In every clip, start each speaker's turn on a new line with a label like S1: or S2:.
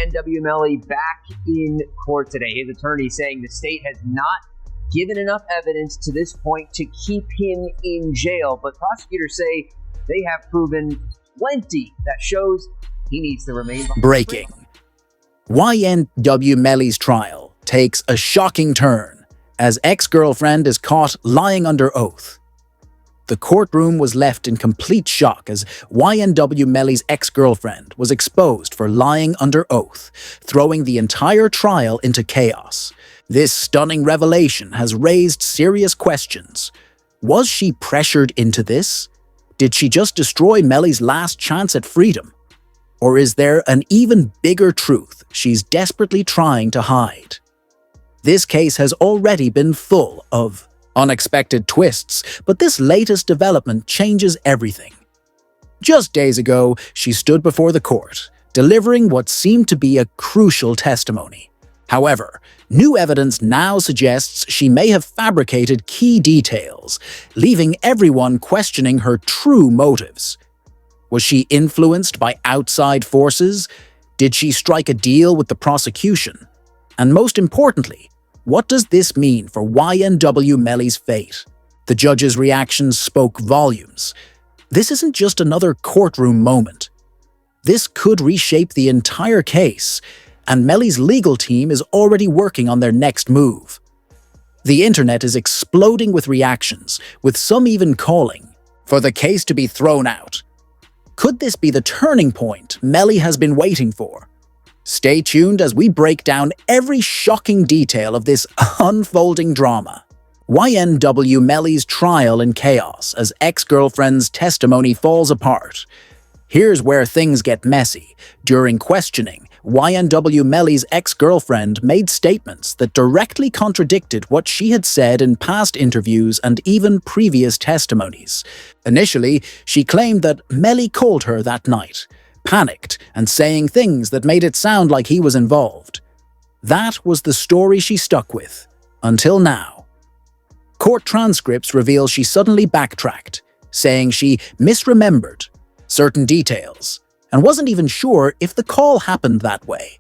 S1: YNW Melly back in court today. His attorney saying the state has not given enough evidence to this point to keep him in jail, but prosecutors say they have proven plenty that shows he needs to remain behind.
S2: Breaking. YNW Melly's trial takes a shocking turn as ex-girlfriend is caught lying under oath. The courtroom was left in complete shock as YNW Melly's ex-girlfriend was exposed for lying under oath, throwing the entire trial into chaos. This stunning revelation has raised serious questions. Was she pressured into this? Did she just destroy Melly's last chance at freedom? Or is there an even bigger truth she's desperately trying to hide? This case has already been full of unexpected twists, but this latest development changes everything. Just days ago, she stood before the court, delivering what seemed to be a crucial testimony. However, new evidence now suggests she may have fabricated key details, leaving everyone questioning her true motives. Was she influenced by outside forces? Did she strike a deal with the prosecution? And most importantly, what does this mean for YNW Melly's fate? The judge's reactions spoke volumes. This isn't just another courtroom moment. This could reshape the entire case, and Melly's legal team is already working on their next move. The internet is exploding with reactions, with some even calling for the case to be thrown out. Could this be the turning point Melly has been waiting for? Stay tuned as we break down every shocking detail of this unfolding drama. YNW Melly's trial in chaos as ex-girlfriend's testimony falls apart. Here's where things get messy. During questioning, YNW Melly's ex-girlfriend made statements that directly contradicted what she had said in past interviews and even previous testimonies. Initially, she claimed that Melly called her that night, panicked and saying things that made it sound like he was involved. That was the story she stuck with, until now. Court transcripts reveal she suddenly backtracked, saying she misremembered certain details and wasn't even sure if the call happened that way.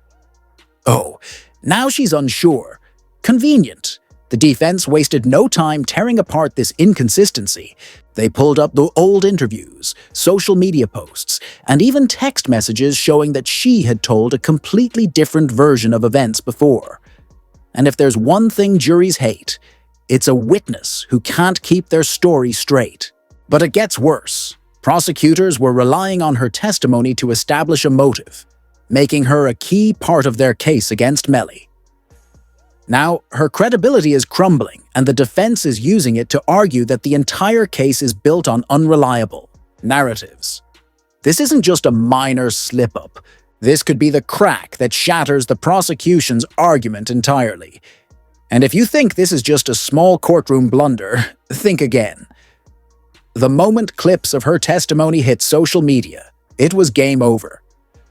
S2: Oh, now she's unsure. Convenient. The defense wasted no time tearing apart this inconsistency. They pulled up the old interviews, social media posts, and even text messages showing that she had told a completely different version of events before. And if there's one thing juries hate, it's a witness who can't keep their story straight. But it gets worse. Prosecutors were relying on her testimony to establish a motive, making her a key part of their case against Melly. Now, her credibility is crumbling, and the defense is using it to argue that the entire case is built on unreliable narratives. This isn't just a minor slip-up. This could be the crack that shatters the prosecution's argument entirely. And if you think this is just a small courtroom blunder, think again. The moment clips of her testimony hit social media, it was game over.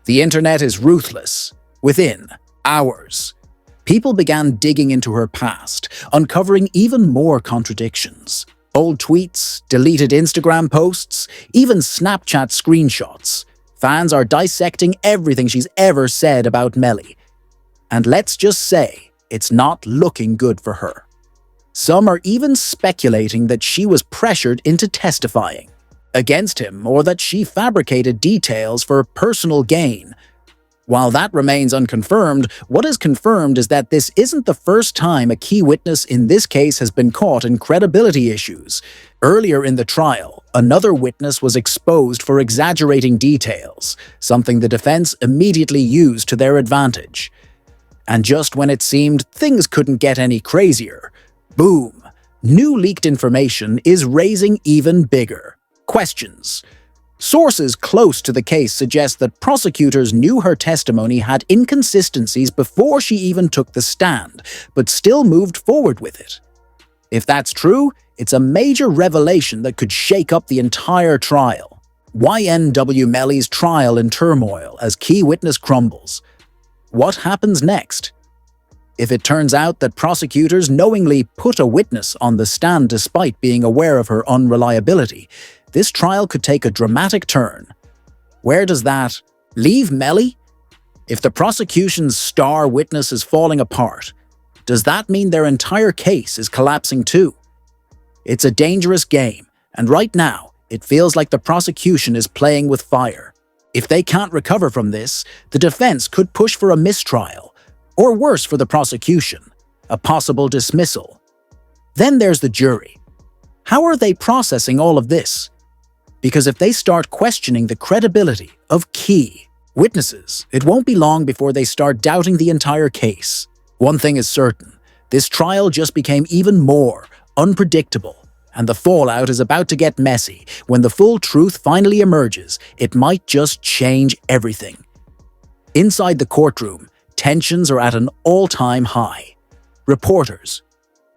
S2: The internet is ruthless. Within hours, people began digging into her past, uncovering even more contradictions. Old tweets, deleted Instagram posts, even Snapchat screenshots. Fans are dissecting everything she's ever said about Melly. And let's just say, it's not looking good for her. Some are even speculating that she was pressured into testifying against him or that she fabricated details for personal gain. While that remains unconfirmed, what is confirmed is that this isn't the first time a key witness in this case has been caught in credibility issues. Earlier in the trial, another witness was exposed for exaggerating details, something the defense immediately used to their advantage. And just when it seemed things couldn't get any crazier, boom, new leaked information is raising even bigger questions. Sources close to the case suggest that prosecutors knew her testimony had inconsistencies before she even took the stand, but still moved forward with it. If that's true, it's a major revelation that could shake up the entire trial. YNW Melly's trial in turmoil as key witness crumbles. What happens next? If it turns out that prosecutors knowingly put a witness on the stand despite being aware of her unreliability, this trial could take a dramatic turn. Where does that leave Melly? If the prosecution's star witness is falling apart, does that mean their entire case is collapsing too? It's a dangerous game, and right now, it feels like the prosecution is playing with fire. If they can't recover from this, the defense could push for a mistrial, or worse for the prosecution, a possible dismissal. Then there's the jury. How are they processing all of this? Because if they start questioning the credibility of key witnesses, it won't be long before they start doubting the entire case. One thing is certain, this trial just became even more unpredictable, and the fallout is about to get messy. When the full truth finally emerges, it might just change everything. Inside the courtroom, tensions are at an all-time high. Reporters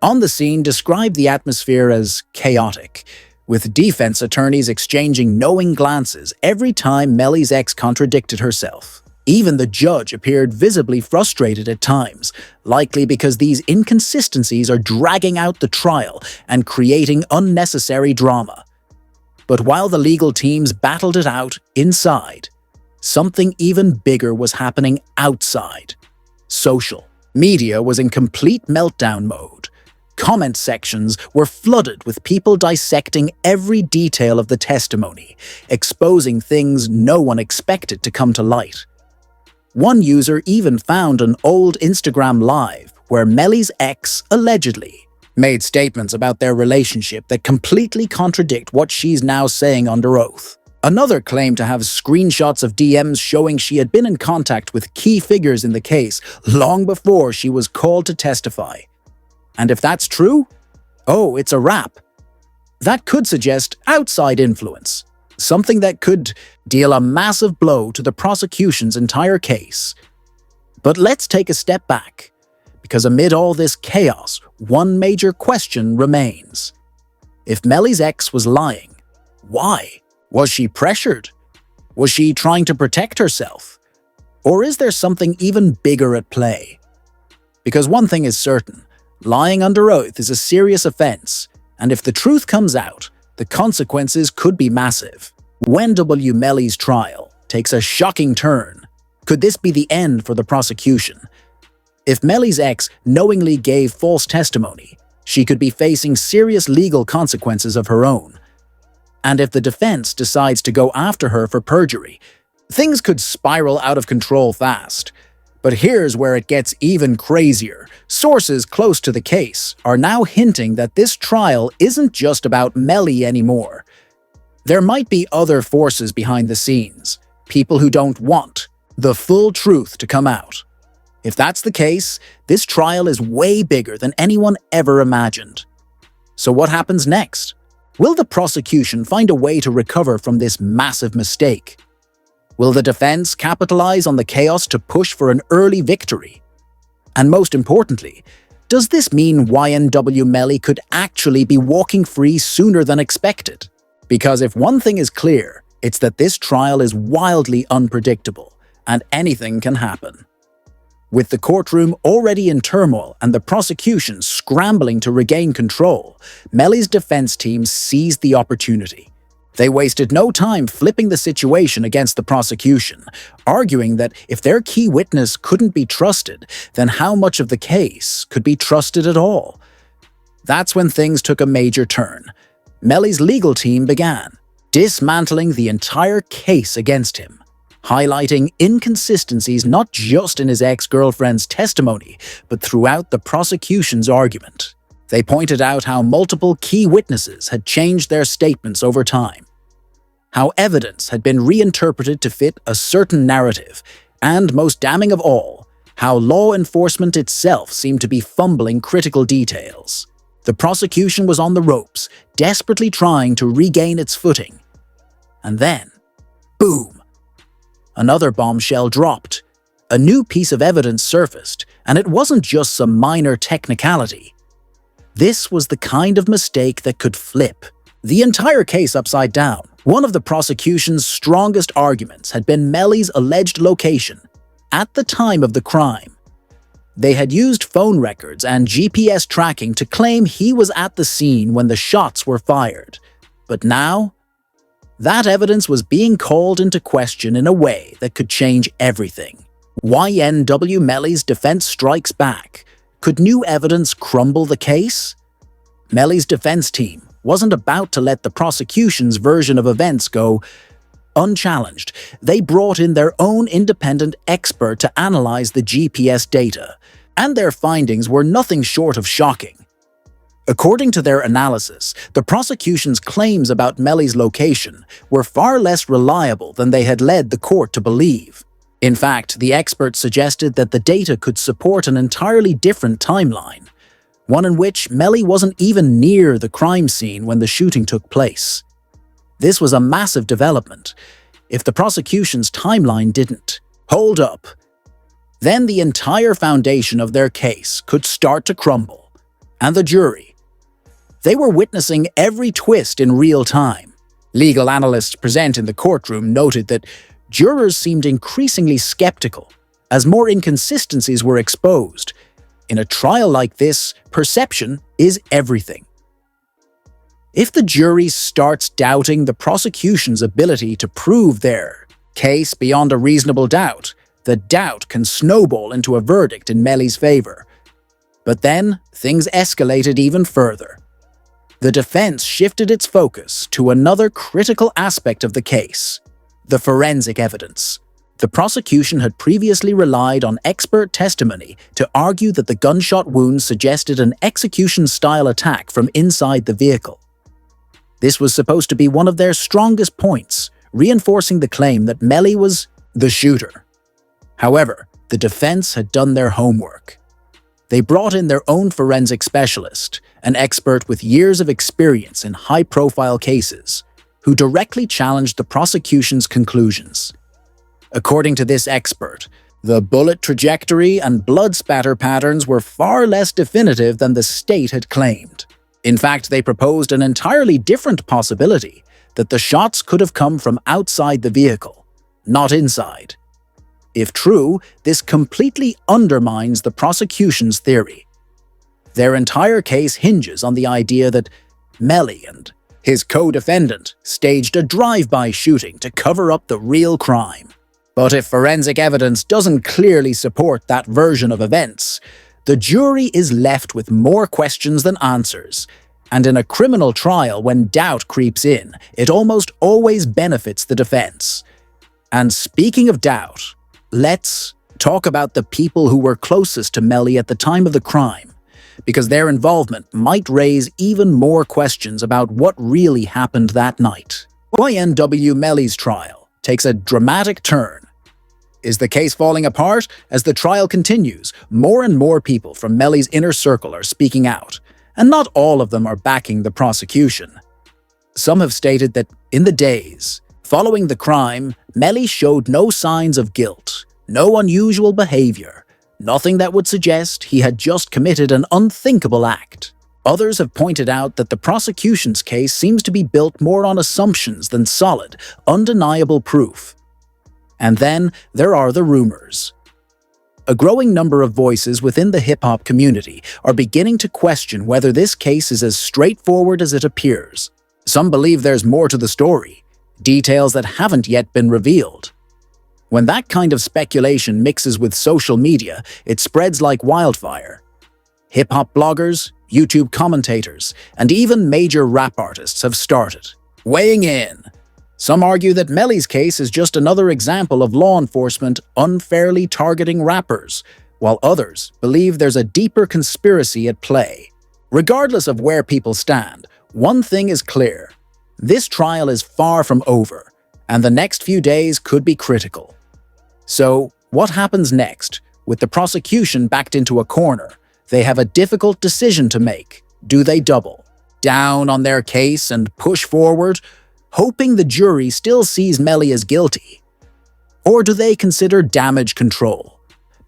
S2: on the scene describe the atmosphere as chaotic, with defense attorneys exchanging knowing glances every time Melly's ex contradicted herself. Even the judge appeared visibly frustrated at times, likely because these inconsistencies are dragging out the trial and creating unnecessary drama. But while the legal teams battled it out inside, something even bigger was happening outside. Social media was in complete meltdown mode. Comment sections were flooded with people dissecting every detail of the testimony, exposing things no one expected to come to light. One user even found an old Instagram Live where Melly's ex allegedly made statements about their relationship that completely contradict what she's now saying under oath. Another claimed to have screenshots of DMs showing she had been in contact with key figures in the case long before she was called to testify. And if that's true, oh, it's a wrap. That could suggest outside influence, something that could deal a massive blow to the prosecution's entire case. But let's take a step back, because amid all this chaos, one major question remains. If Melly's ex was lying, why? Was she pressured? Was she trying to protect herself? Or is there something even bigger at play? Because one thing is certain, lying under oath is a serious offense, and if the truth comes out, the consequences could be massive. YNW Melly's trial takes a shocking turn. Could this be the end for the prosecution? If Melly's ex knowingly gave false testimony, she could be facing serious legal consequences of her own. And if the defense decides to go after her for perjury, things could spiral out of control fast. But here's where it gets even crazier. Sources close to the case are now hinting that this trial isn't just about Melly anymore. There might be other forces behind the scenes, people who don't want the full truth to come out. If that's the case, this trial is way bigger than anyone ever imagined. So what happens next? Will the prosecution find a way to recover from this massive mistake? Will the defense capitalize on the chaos to push for an early victory? And most importantly, does this mean YNW Melly could actually be walking free sooner than expected? Because if one thing is clear, it's that this trial is wildly unpredictable, and anything can happen. With the courtroom already in turmoil and the prosecution scrambling to regain control, Melly's defense team seized the opportunity. They wasted no time flipping the situation against the prosecution, arguing that if their key witness couldn't be trusted, then how much of the case could be trusted at all? That's when things took a major turn. Melly's legal team began dismantling the entire case against him, highlighting inconsistencies not just in his ex-girlfriend's testimony, but throughout the prosecution's argument. They pointed out how multiple key witnesses had changed their statements over time, how evidence had been reinterpreted to fit a certain narrative, and most damning of all, how law enforcement itself seemed to be fumbling critical details. The prosecution was on the ropes, desperately trying to regain its footing. And then, boom! Another bombshell dropped. A new piece of evidence surfaced, and it wasn't just some minor technicality. This was the kind of mistake that could flip the entire case upside down. One of the prosecution's strongest arguments had been Melly's alleged location at the time of the crime. They had used phone records and GPS tracking to claim he was at the scene when the shots were fired. But now, that evidence was being called into question in a way that could change everything. YNW Melly's defense strikes back. Could new evidence crumble the case? Melly's defense team wasn't about to let the prosecution's version of events go unchallenged. They brought in their own independent expert to analyze the GPS data, and their findings were nothing short of shocking. According to their analysis, the prosecution's claims about Melly's location were far less reliable than they had led the court to believe. In fact, the experts suggested that the data could support an entirely different timeline, one in which Melly wasn't even near the crime scene when the shooting took place. This was a massive development. If the prosecution's timeline didn't hold up, then the entire foundation of their case could start to crumble. And the jury, they were witnessing every twist in real time. Legal analysts present in the courtroom noted that jurors seemed increasingly skeptical as more inconsistencies were exposed. In a trial like this, perception is everything. If the jury starts doubting the prosecution's ability to prove their case beyond a reasonable doubt, the doubt can snowball into a verdict in Melly's favor. But then, things escalated even further. The defense shifted its focus to another critical aspect of the case: the forensic evidence. The prosecution had previously relied on expert testimony to argue that the gunshot wounds suggested an execution-style attack from inside the vehicle. This was supposed to be one of their strongest points, reinforcing the claim that Melly was the shooter. However, the defense had done their homework. They brought in their own forensic specialist, an expert with years of experience in high-profile cases, who directly challenged the prosecution's conclusions. According to this expert, the bullet trajectory and blood spatter patterns were far less definitive than the state had claimed. In fact, they proposed an entirely different possibility, that the shots could have come from outside the vehicle, not inside. If true, this completely undermines the prosecution's theory. Their entire case hinges on the idea that Melly and his co-defendant staged a drive-by shooting to cover up the real crime. But if forensic evidence doesn't clearly support that version of events, the jury is left with more questions than answers. And in a criminal trial, when doubt creeps in, it almost always benefits the defense. And speaking of doubt, let's talk about the people who were closest to Melly at the time of the crime, because their involvement might raise even more questions about what really happened that night. YNW Melly's trial takes a dramatic turn. Is the case falling apart? As the trial continues, more and more people from Melly's inner circle are speaking out, and not all of them are backing the prosecution. Some have stated that in the days following the crime, Melly showed no signs of guilt, no unusual behavior, nothing that would suggest he had just committed an unthinkable act. Others have pointed out that the prosecution's case seems to be built more on assumptions than solid, undeniable proof. And then there are the rumors. A growing number of voices within the hip-hop community are beginning to question whether this case is as straightforward as it appears. Some believe there's more to the story, details that haven't yet been revealed. When that kind of speculation mixes with social media, it spreads like wildfire. Hip-hop bloggers, YouTube commentators, and even major rap artists have started weighing in. Some argue that Melly's case is just another example of law enforcement unfairly targeting rappers, while others believe there's a deeper conspiracy at play. Regardless of where people stand, one thing is clear: this trial is far from over, and the next few days could be critical. So, what happens next? With the prosecution backed into a corner, they have a difficult decision to make. Do they double down on their case and push forward, hoping the jury still sees Melly as guilty? Or do they consider damage control,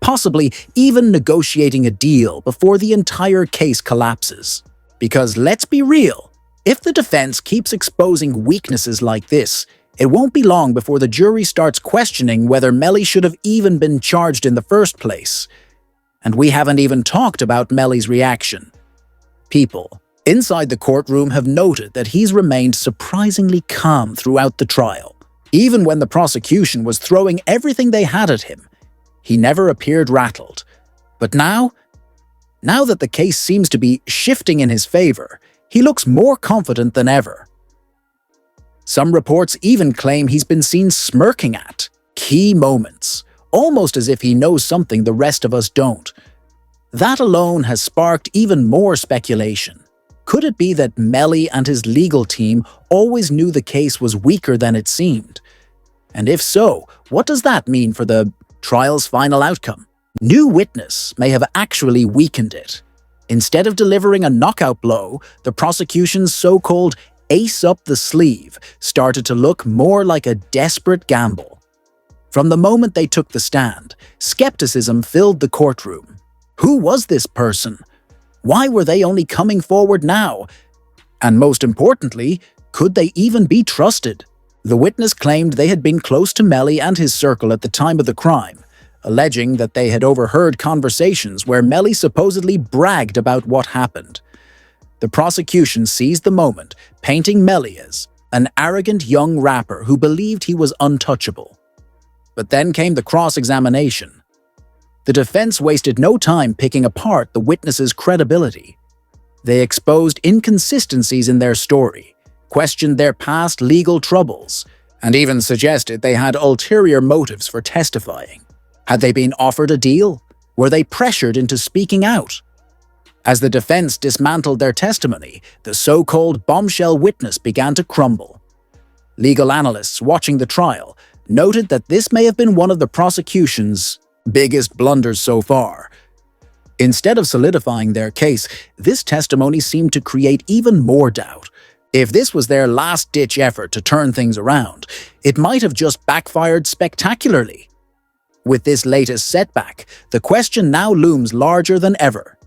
S2: possibly even negotiating a deal before the entire case collapses? Because let's be real, if the defense keeps exposing weaknesses like this, it won't be long before the jury starts questioning whether Melly should have even been charged in the first place. And we haven't even talked about Melly's reaction. People inside the courtroom have noted that he's remained surprisingly calm throughout the trial. Even when the prosecution was throwing everything they had at him, He never appeared rattled. But now that the case seems to be shifting in his favor, he looks more confident than ever. Some reports even claim he's been seen smirking at key moments, almost as if he knows something the rest of us don't. That alone has sparked even more speculation. Could it be that Melly and his legal team always knew the case was weaker than it seemed? And if so, what does that mean for the trial's final outcome? New witness may have actually weakened it. Instead of delivering a knockout blow, the prosecution's so-called ace up the sleeve started to look more like a desperate gamble. From the moment they took the stand, skepticism filled the courtroom. Who was this person? Why were they only coming forward now? And most importantly, could they even be trusted? The witness claimed they had been close to Melly and his circle at the time of the crime, alleging that they had overheard conversations where Melly supposedly bragged about what happened. The prosecution seized the moment, painting Melly as an arrogant young rapper who believed he was untouchable. But then came the cross-examination. The defense wasted no time picking apart the witnesses' credibility. They exposed inconsistencies in their story, questioned their past legal troubles, and even suggested they had ulterior motives for testifying. Had they been offered a deal? Were they pressured into speaking out? As the defense dismantled their testimony, the so-called bombshell witness began to crumble. Legal analysts watching the trial noted that this may have been one of the prosecution's biggest blunders so far. Instead of solidifying their case, this testimony seemed to create even more doubt. If this was their last-ditch effort to turn things around, it might have just backfired spectacularly. With this latest setback, the question now looms larger than ever.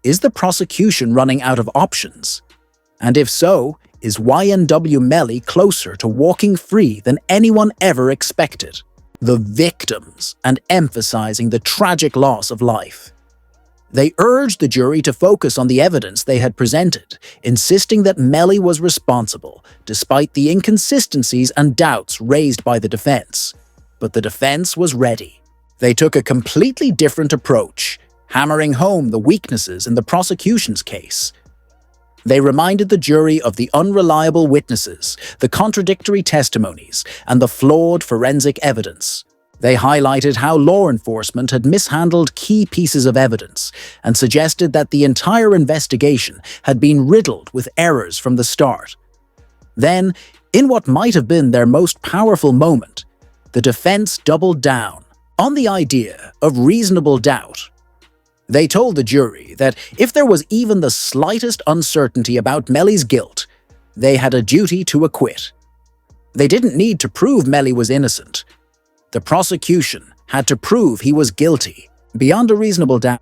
S2: Is the prosecution running out of options? And if so, is YNW Melly closer to walking free than anyone ever expected? The victims, and emphasizing the tragic loss of life. They urged the jury to focus on the evidence they had presented, insisting that Melly was responsible, despite the inconsistencies and doubts raised by the defense. But the defense was ready. They took a completely different approach, hammering home the weaknesses in the prosecution's case. They reminded the jury of the unreliable witnesses, the contradictory testimonies, and the flawed forensic evidence. They highlighted how law enforcement had mishandled key pieces of evidence and suggested that the entire investigation had been riddled with errors from the start. Then, in what might have been their most powerful moment, the defense doubled down on the idea of reasonable doubt. They told the jury that if there was even the slightest uncertainty about Melly's guilt, they had a duty to acquit. They didn't need to prove Melly was innocent. The prosecution had to prove he was guilty, beyond a reasonable doubt.